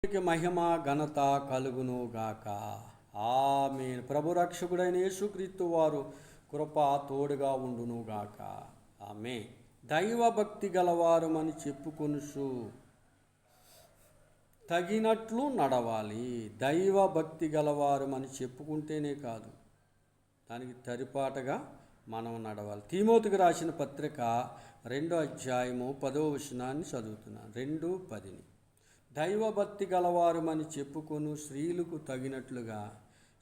మహిమ ఘనత కలుగును గాక. ఆమేన్. ప్రభు రక్షకుడైన యేసుక్రీస్తు వారు కృప తోడుగా ఉండును గాక. ఆమేన్. దైవ భక్తి గలవారమని చెప్పుకొనుచు తగినట్లు నడవాలి. దైవ భక్తి గలవారమని చెప్పుకుంటేనే కాదు, దానికి తరిపాటగా మనం నడవాలి. తీమోతికి రాసిన పత్రిక 2వ అధ్యాయము 10వ వచనాన్ని చదువుతున్నాను. 2:10. దైవభక్తి గలవారమని చెప్పుకొను స్త్రీలకు తగినట్లుగా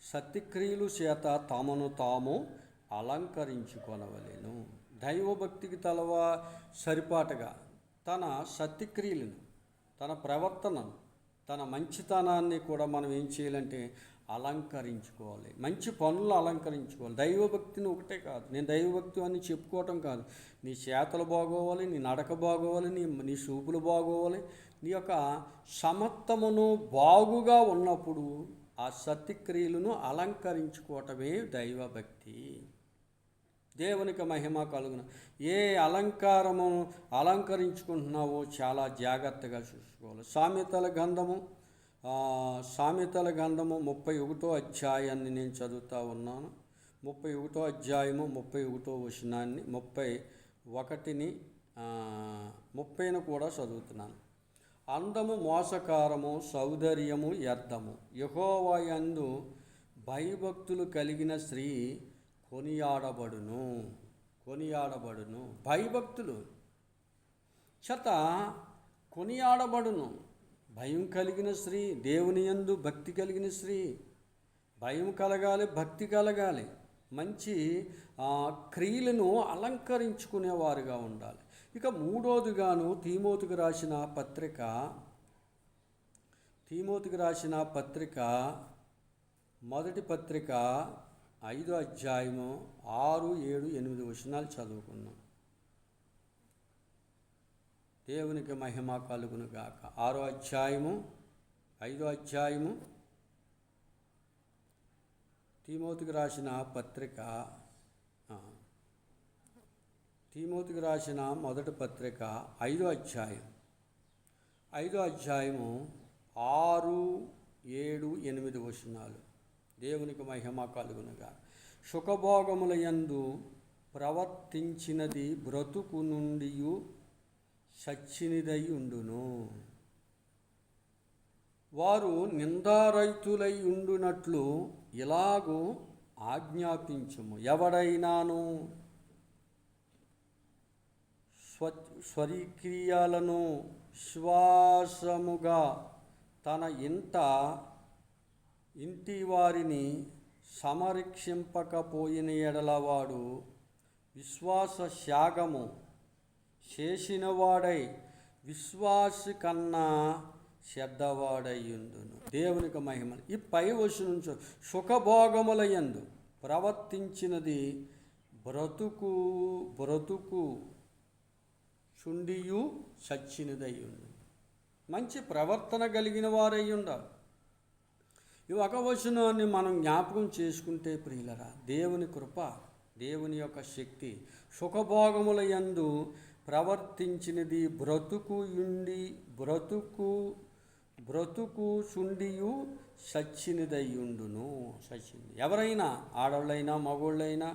సత్క్రియలు చేత తమను తాము అలంకరించుకొనవలెను. దైవభక్తికి సరిపాటగా తన సత్క్రియలను, తన ప్రవర్తనను, తన మంచితనాన్ని కూడా మనం ఏం చేయాలంటే అలంకరించుకోవాలి. మంచి పనులు అలంకరించుకోవాలి. దైవభక్తిని ఒకటే కాదు, నేను దైవభక్తి అని చెప్పుకోవటం కాదు. నీ చేతలు బాగోవాలి, నీ నడక బాగోవాలి, నీ చూపులు బాగోవాలి. నీ యొక్క సమత్వమును బాగుగా ఉన్నప్పుడు ఆ సత్క్రియలను అలంకరించుకోవటమే దైవభక్తి. దేవునికి మహిమ కలుగును. ఏ అలంకరించుకుంటున్నావో చాలా జాగ్రత్తగా చూసుకోవాలి. సామెతల గ్రంథము 31వ అధ్యాయాన్ని నేను చదువుతూ ఉన్నాను. 31వ అధ్యాయము 31వ వచనాన్ని 31ని 30ను కూడా చదువుతున్నాను. అందము మోసకారము, సౌందర్యము వ్యర్థము. యెహోవా యందు భయభక్తులు కలిగిన స్త్రీ కొనియాడబడును. భయభక్తులు చేత కొనియాడబడును. భయం కలిగిన స్త్రీ, దేవుని యందు భక్తి కలిగిన స్త్రీ, భయం కలగాలి, భక్తి కలగాలి, మంచి క్రియలను అలంకరించుకునేవారుగా ఉండాలి. ఇక మూడోదిగాను తీమోతికి రాసిన పత్రిక మొదటి పత్రిక 5వ అధ్యాయము 6, 7, 8 వచనాలు చదువుకున్నాం. దేవునికి మహిమ కలుగును గాక. 5వ అధ్యాయము తీమోతికి రాసిన మొదటి పత్రిక 5వ అధ్యాయము 6, 7, 8 వచనాలు. దేవునికి మహిమ కలుగునుగా. సుఖభోగముల యందు ప్రవర్తించినది బ్రతుకు నుండి సచ్చినిదై ఉండును. వారు నిందారహితులై ఉండునట్లు ఇలాగూ ఆజ్ఞాపించుము. ఎవడైనాను స్వక్రియలను విశ్వాసముగా తన ఇంటి వారిని సంరక్షింపకపోయిన ఎడలవాడు విశ్వాస త్యాగము చేసినవాడై విశ్వాసి కన్నా చెడ్డవాడయ్యుండును. దేవునికి మహిమ. ఈ పై వచనం నుంచి సుఖభోగముల యందు ప్రవర్తించినది బ్రతుకు చుండియు సచ్చినదై ఉండు. మంచి ప్రవర్తన కలిగిన వారై ఉండాలి. ఈ ఒక వచనాన్ని మనం జ్ఞాపకం చేసుకుంటే ప్రియులరా, దేవుని కృప, దేవుని యొక్క శక్తి. సుఖభోగముల యందు ప్రవర్తించినది బ్రతుకు చుండియు సచ్చినదయ్యుండును. ఎవరైనా, ఆడవాళ్ళైనా మగవాళ్ళైనా,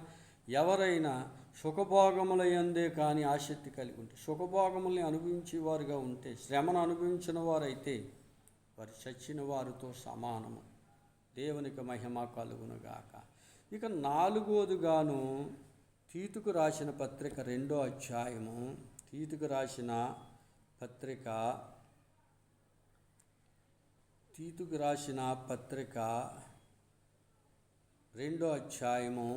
ఎవరైనా సుఖభోగముల యందే కానీ ఆసక్తి కలిగి ఉంటే, సుఖభోగముల్ని అనుభవించేవారుగా ఉంటే, శ్రమను అనుభవించిన వారైతే వారు చచ్చిన వారితో సమానము. దేవునికి మహిమ కలుగునుగాక. ఇక 4వదిగాను తీతుకు రాసిన పత్రిక 2వ అధ్యాయము, తీతుకు రాసిన పత్రిక 2వ అధ్యాయము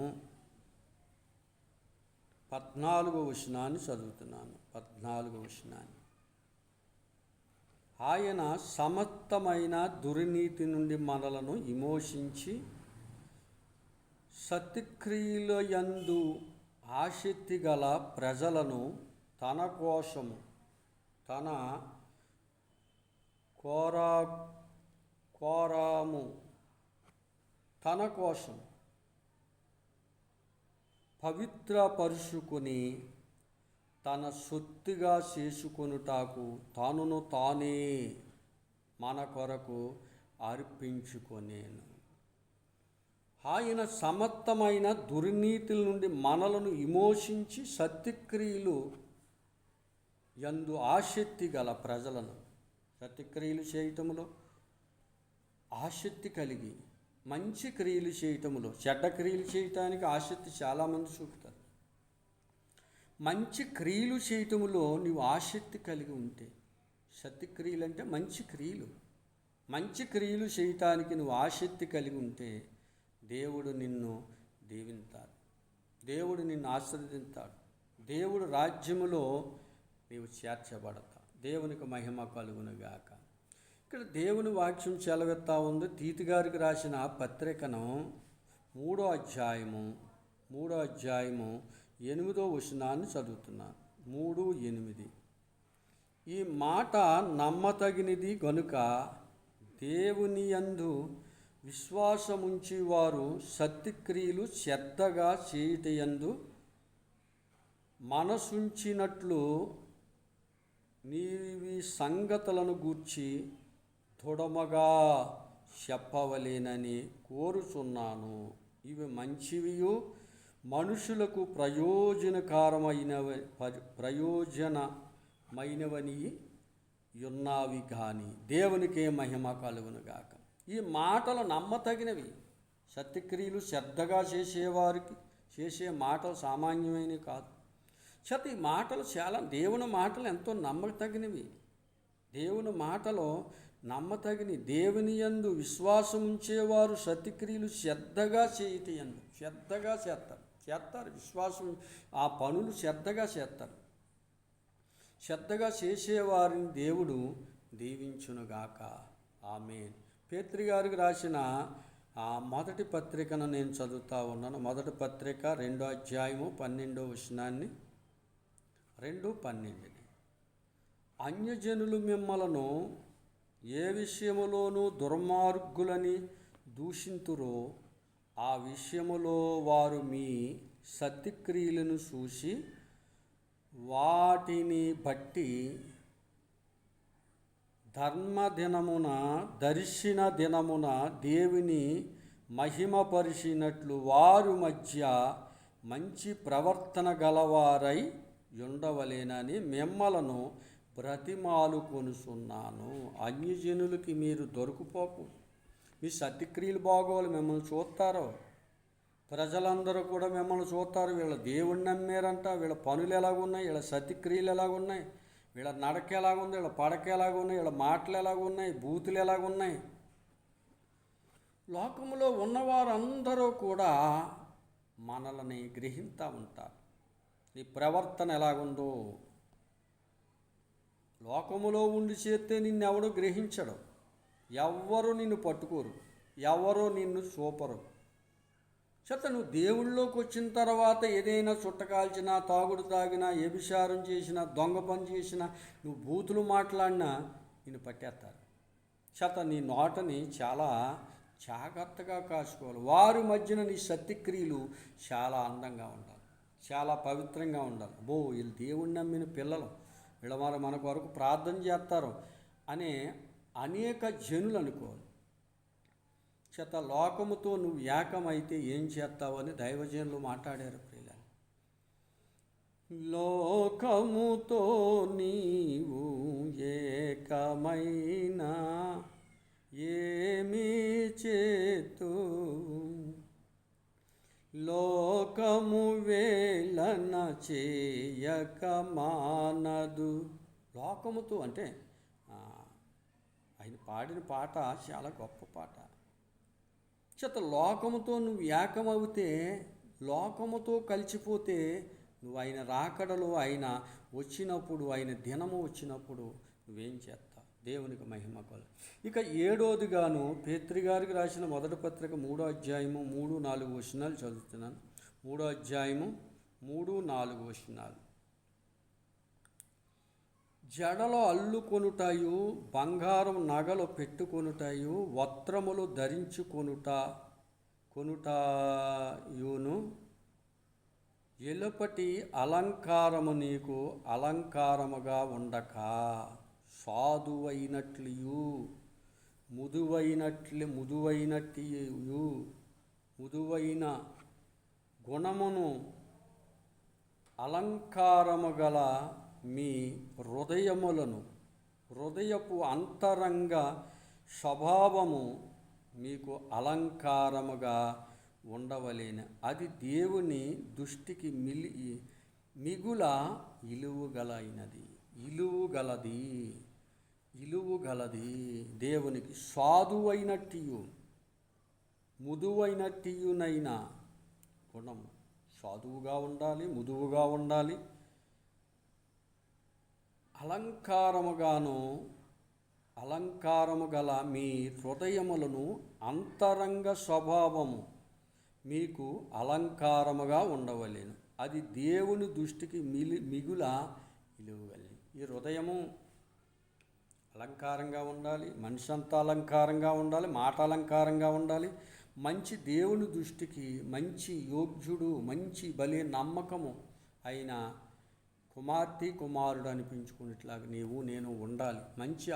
14వ వచనాన్ని చదువుతున్నాను. 14వ వచనాన్ని. ఆయన సమస్తమైన దుర్నీతి నుండి మనలను విమోచించి సత్క్రియల యందు ఆసక్తి గల ప్రజలను తన కోసము తన కోసం పవిత్రపరుచుకొని తన సొత్తుగా చేసుకొనుటకు తానును తానే మన కొరకు అర్పించుకొనేను. ఆయన సమర్థమైన దుర్నీతుల నుండి మనలను విమోచించి సత్యక్రియలు యందు ఆసక్తి గల ప్రజలను, సత్యక్రియలు చేయటంలో ఆసక్తి కలిగి మంచి క్రియలు చేయటంలో, చెడ్డ క్రియలు చేయటానికి ఆసక్తి చాలామంది చూపుతారు. మంచి క్రియలు చేయటంలో నీవు ఆసక్తి కలిగి ఉంటే, సత్యక్రియలు అంటే మంచి క్రియలు, మంచి క్రియలు చేయటానికి నువ్వు ఆసక్తి కలిగి ఉంటే దేవుడు నిన్ను దీవింతాడు, దేవుడు నిన్ను ఆశీర్వదింతాడు, దేవుడు రాజ్యములో నీవు చేర్చబడతావు. దేవునికి మహిమ కలుగునుగాక. ఇక్కడ దేవుని వాక్యం సెలవెత్తా ఉంది. తీతు గారికి రాసిన పత్రికను 3వ అధ్యాయము 8వ వచనాన్ని చదువుతున్నాను. 3:8. ఈ మాట నమ్మతగినది గనుక దేవుని యందు విశ్వాసముంచి వారు సత్యక్రియలు శ్రద్ధగా చేయుటయందు మనసుంచినట్లు నీవి సంగతులను గూర్చి దృఢముగా చెప్పవలేనని కోరుచున్నాను. ఇవి మంచివియు మనుషులకు ప్రయోజనమైనవని ఉన్నావి కానీ దేవునికే మహిమ కలుగునుగాక. ఈ మాటలు నమ్మతగినవి. సత్యక్రియలు శ్రద్ధగా చేసేవారికి చేసే మాటలు సామాన్యమైనవి కాదు. ఈ మాటలు చాలా, దేవుని మాటలు ఎంతో నమ్మతగినవి. దేవుని మాటలు నమ్మతగిన, దేవుని యందు విశ్వాసం ఉంచేవారు సత్యక్రియలు శ్రద్ధగా చేయటందు, శ్రద్ధగా చేస్తారు. విశ్వాసం, ఆ పనులు శ్రద్ధగా చేస్తారు. శ్రద్ధగా చేసేవారిని దేవుడు దీవించునుగాక. ఆమేన్. పేతురు గారికి రాసిన ఆ మొదటి పత్రికను నేను చదువుతూ ఉన్నాను. మొదటి పత్రిక 2వ అధ్యాయము 12వ వచనాన్ని, 2:12. అన్యజనులు మిమ్మలను ఏ విషయములోనూ దుర్మార్గులని దూషింతురో ఆ విషయములో వారు మీ సత్యక్రియలను చూసి వాటిని బట్టి దర్శన దినమున దేవుని మహిమపరిచినట్లు వారి మధ్య మంచి ప్రవర్తన గలవారై ఉండవలేనని మిమ్మలను బ్రతిమాలుకొనుచున్నాను. అన్యజనులకి మీరు దొరికిపోకు. మీ సత్యక్రియలు బాగోవాలి. మిమ్మల్ని చూస్తారో, ప్రజలందరూ కూడా మిమ్మల్ని చూస్తారు. వీళ్ళ దేవుణ్ణి నమ్మారంట, వీళ్ళ పనులు ఎలాగున్నాయి, వీళ్ళ సత్యక్రియలు ఎలాగున్నాయి, వీళ్ళ నడక ఎలాగుంది, వీళ్ళ పడక ఎలాగున్నాయి, వీళ్ళ మాటలు ఎలాగున్నాయి, బూతులు ఎలాగున్నాయి. లోకంలో ఉన్నవారందరూ కూడా మనల్ని గ్రహిస్తూ ఉంటారు. నీ ప్రవర్తన ఎలాగుందో. లోకములో ఉండి చేస్తే నిన్నెవడో గ్రహించడు, ఎవ్వరూ నిన్ను పట్టుకోరు, ఎవరో నిన్ను చూపరు. నువ్వు దేవుళ్ళలోకి వచ్చిన తర్వాత ఏదైనా చుట్టకాల్చినా, తాగుడు తాగినా, వ్యభిచారం చేసినా, దొంగ పని చేసినా, నువ్వు బూతులు మాట్లాడినా నిన్ను పట్టేస్తారు. నీ నోటని చాలా జాగ్రత్తగా కాసుకోవాలి. వారి మధ్యన నీ సత్యక్రియలు చాలా అందంగా ఉండాలి, చాలా పవిత్రంగా ఉండాలి. వీళ్ళు దేవుణ్ణి నమ్మిన పిల్లలు, వీళ్ళ మన కొరకు ప్రార్థన చేస్తారు అనే అనేక జనులు అనుకోవాలి. లోకముతో నువ్వు ఏకమైతే ఏం చేస్తావని దైవజనులు మాట్లాడారు. ప్రియుల, లోకముతో నీవు ఏకమైనా ఏమి చేతు, లోకము వేళన చేయక మానదు. లోకముతో అంటే ఆయన పాడిన పాట చాలా గొప్ప పాట. లోకముతో నువ్వు ఏకమవుతే, లోకముతో కలిసిపోతే నువ్వు ఆయన రాకడలో, ఆయన వచ్చినప్పుడు, ఆయన దినము వచ్చినప్పుడు నువ్వేం చేస్తావు? దేవునికి మహిమ కలు. ఇక 7వదిగాను పేతురు గారికి రాసిన మొదటి పత్రిక 3వ అధ్యాయము 3-4 వచనాలు చదువుతున్నాను. 3వ అధ్యాయము 3-4 వచనాలు. జడలో అల్లుకొనుటయు, బంగారం నగలు పెట్టుకొనుటయు, వస్త్రములు కొనుటయును, ఎలుపటి అలంకారము నీకు అలంకారముగా ఉండక సాధువైనట్లియు ముదువైన గుణమును అలంకారము గల మీ హృదయపు అంతరంగ స్వభావము మీకు అలంకారముగా ఉండవలెను. అది దేవుని దృష్టికి మిగుల ఇలువుగలది. దేవునికి సాధువైనట్టియు ముదువైనట్టియునైన గుణము. సాధువుగా ఉండాలి, ముదువుగా ఉండాలి, అలంకారము గల మీ హృదయములను అంతరంగ స్వభావము మీకు అలంకారముగా ఉండవలెను. అది దేవుని దృష్టికి మిగుల ఇలువగలది. ఈ హృదయము అలంకారంగా ఉండాలి, మనిషి అంతా అలంకారంగా ఉండాలి, మాట అలంకారంగా ఉండాలి. మంచి దేవుని దృష్టికి మంచి యోగ్యుడు, మంచి బలి నమ్మకము అయిన కుమారుడు అనిపించుకునేట్లాగా నేను ఉండాలి. మంచి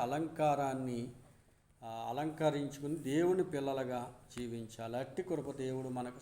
అలంకరించుకుని దేవుని పిల్లలుగా జీవించాలి. అట్టి కృప దేవుడు మనకు